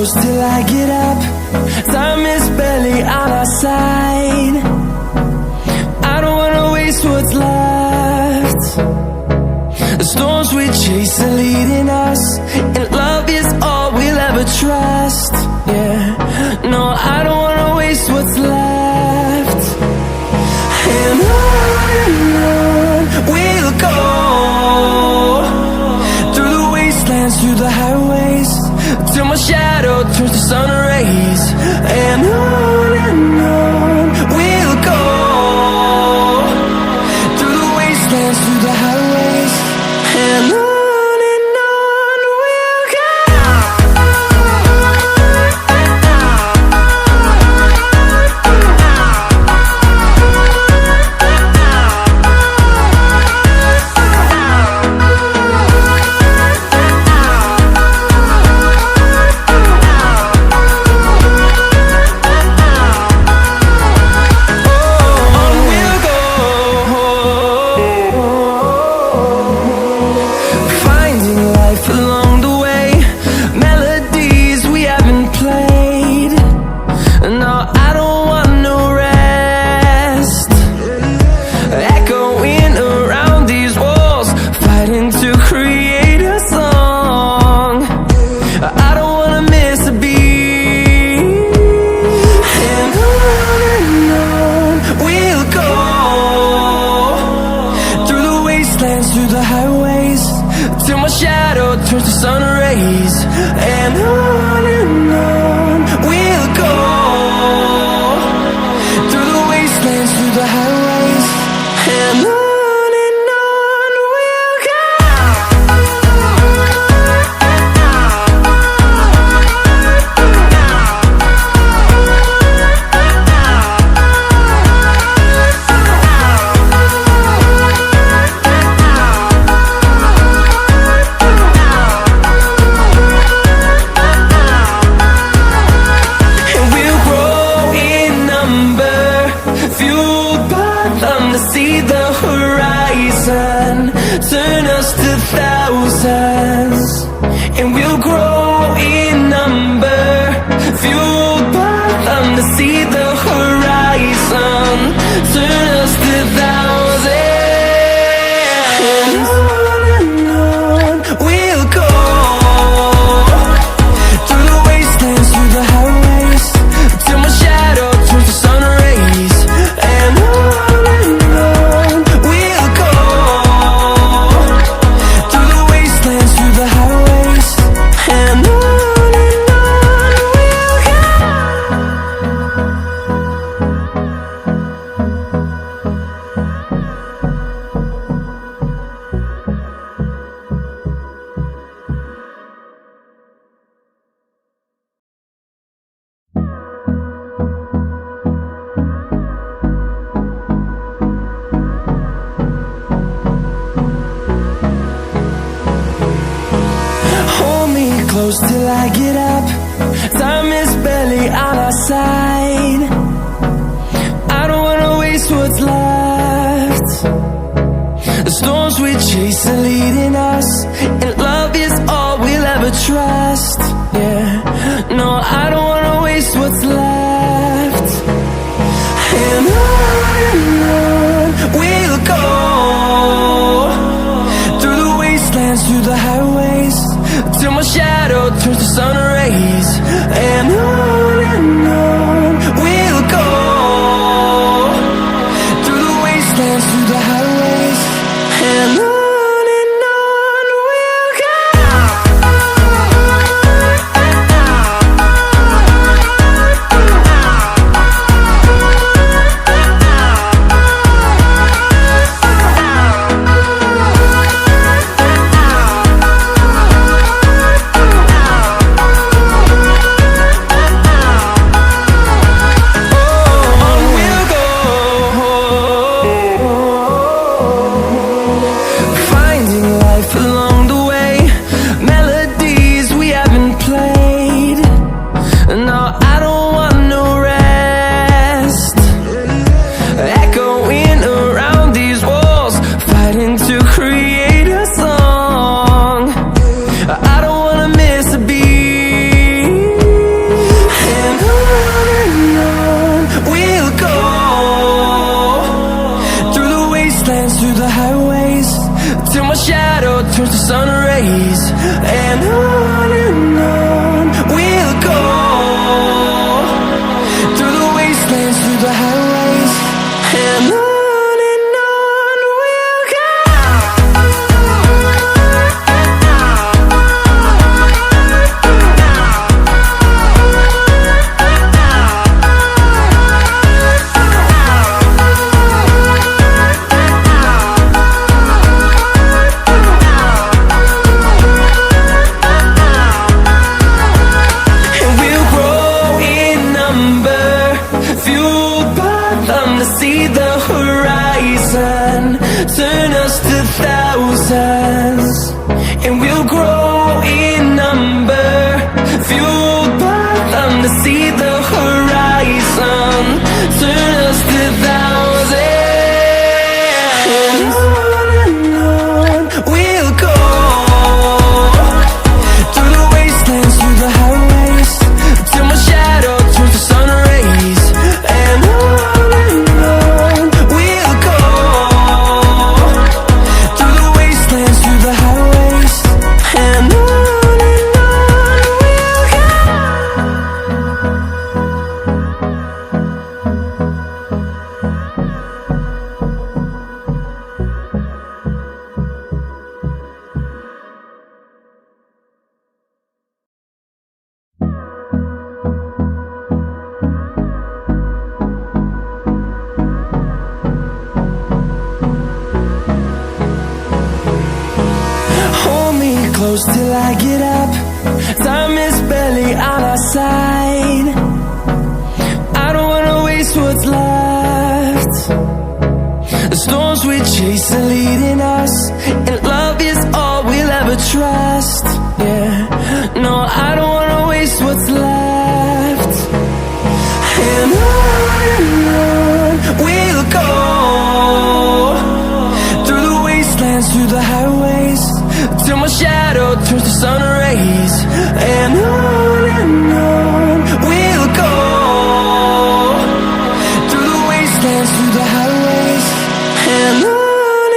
close till I get up. Time is barely on our side. I don't wanna waste what's left. The storms we chase are leading us, and love is all we'll ever trust. Yeah, no, I don't wanna waste what's left. And on we'll go, through the wastelands, through the highways, till my shadow turns to sun rays. And on we'll go, through the wastelands, through the highways, and on we'll go. Through the highways, till my shadow turns to sun rays. And on we'll go, through the wastelands, through the highways, and on we'll go. Turn us to thousands, and we'll grow in number, fueled by them to see the horizon. Turn us to thousands, and on we'll go, through the wastelands, through the highways, till my shadow turns to sun rays. And on we'll go, through the wastelands, through the highways, and on we'll go. Hold me close till I get up. Time is barely on our side. I don't wanna waste what's left. The storms we chase are leading us, and love is all we'll ever trust. Yeah, no, I don't wanna waste what's left. And on we'll go, through the wastelands, through the highways, till my shadow turns to sun rays. And on we'll go, through the wastelands, through the highways, and on we'll go. to see the horizon, turn us to thousands, and we'll grow in number, fueled by them to see the horizon, turn us to thousands, and on we'll go, through the wastelands, through the highways, till my shadow turns to sun rays, and on we'll go, through the wastelands, through the highways, and on we'll go. Hold me close till I get up. Time is barely on our side. I don't wanna waste what's left. The storms we chase are leading us, and love is all we'll ever trust. Yeah, no, I don't wanna waste what's left. And on we'll go, through the wastelands, through the highways, till my shadow turns to sun rays, and on we'll go, through the wastelands, through the highways, and on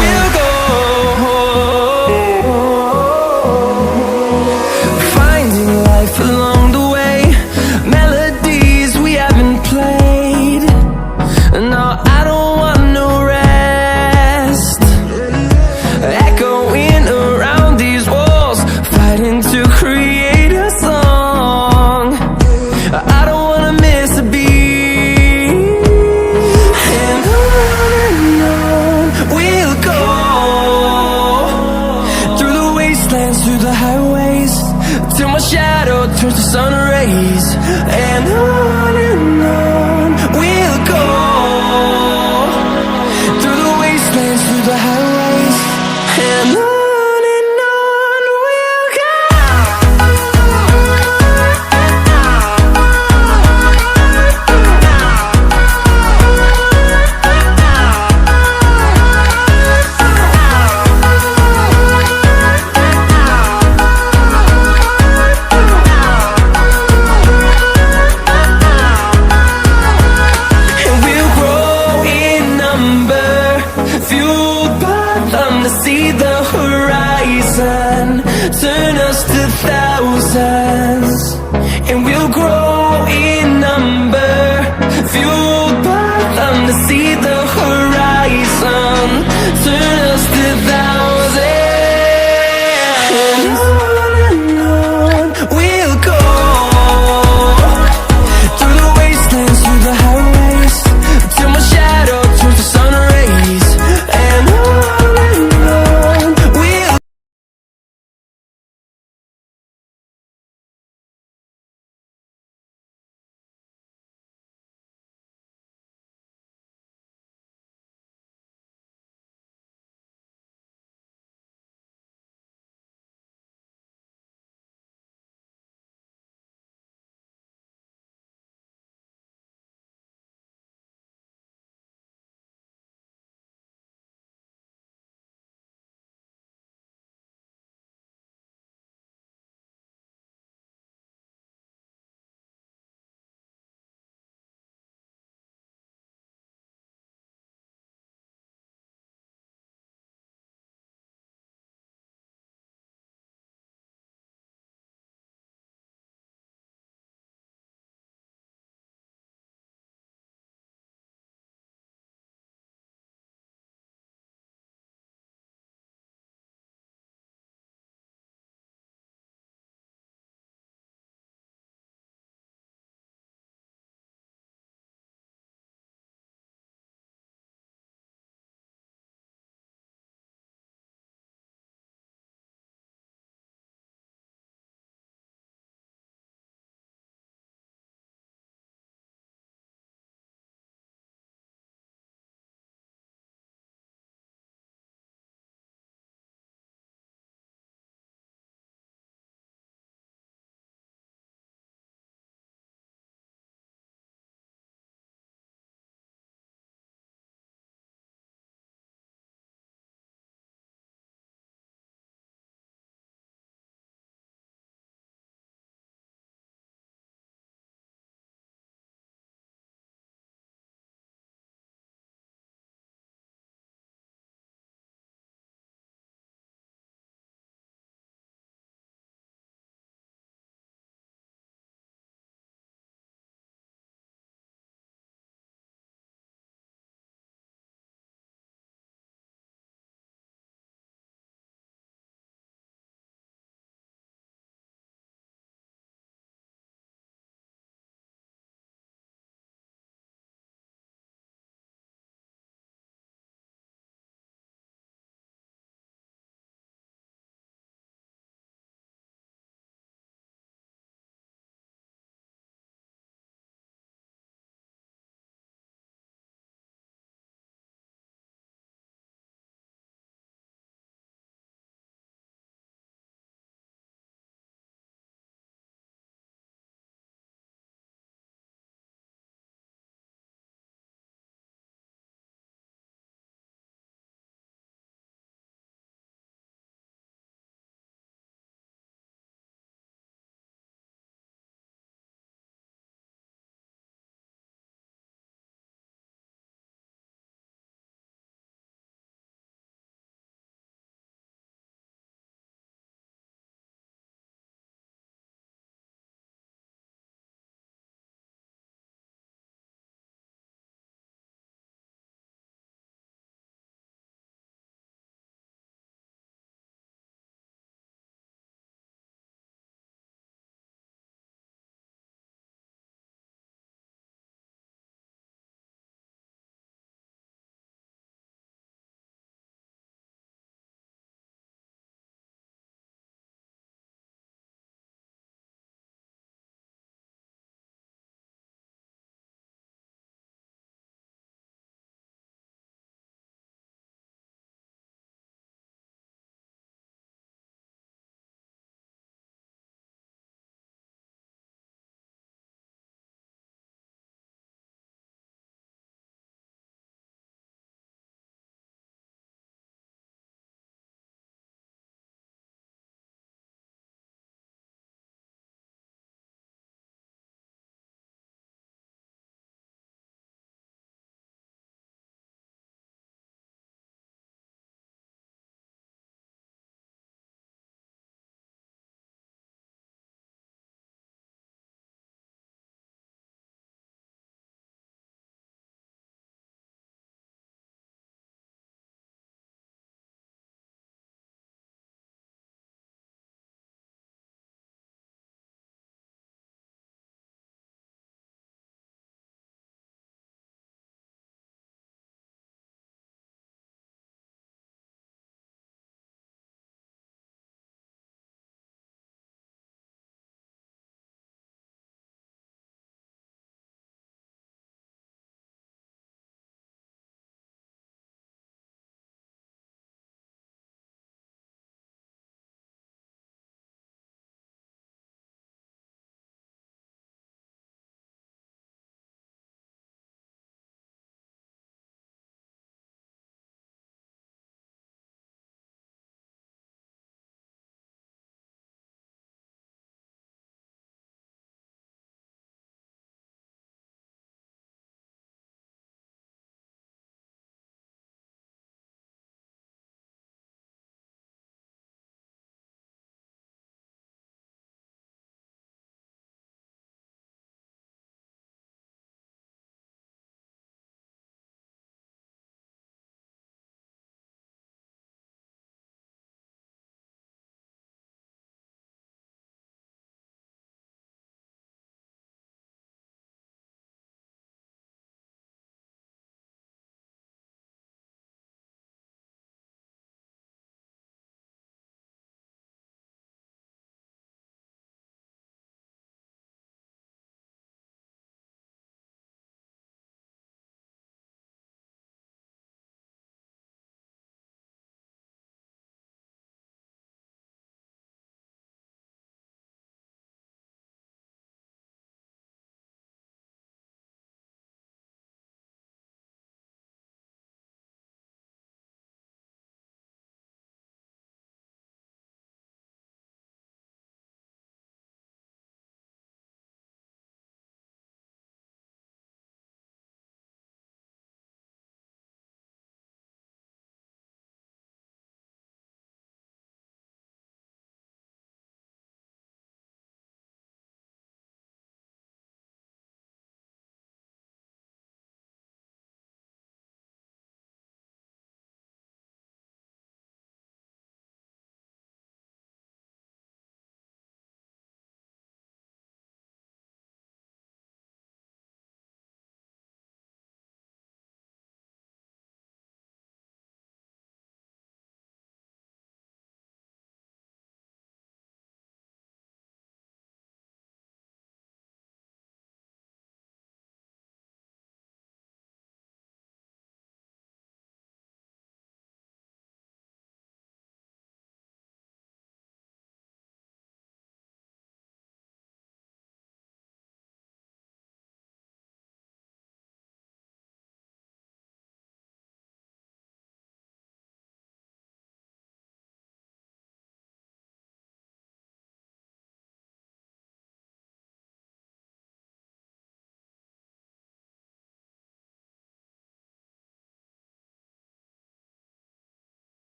we'll go. Finding life along the way, melodies we haven't played. No, I don't want no rest. Echoing around these walls, fighting to create a song. I don't wanna miss a beat. And on we'll go, through the wastelands, through the highways, till my shadow turns to sun rays, and on we'll go, through the wastelands, through the highways, and on we'll go. And we'll grow in number, fueled by them to see the horizon, turn us to thousands, and we'll grow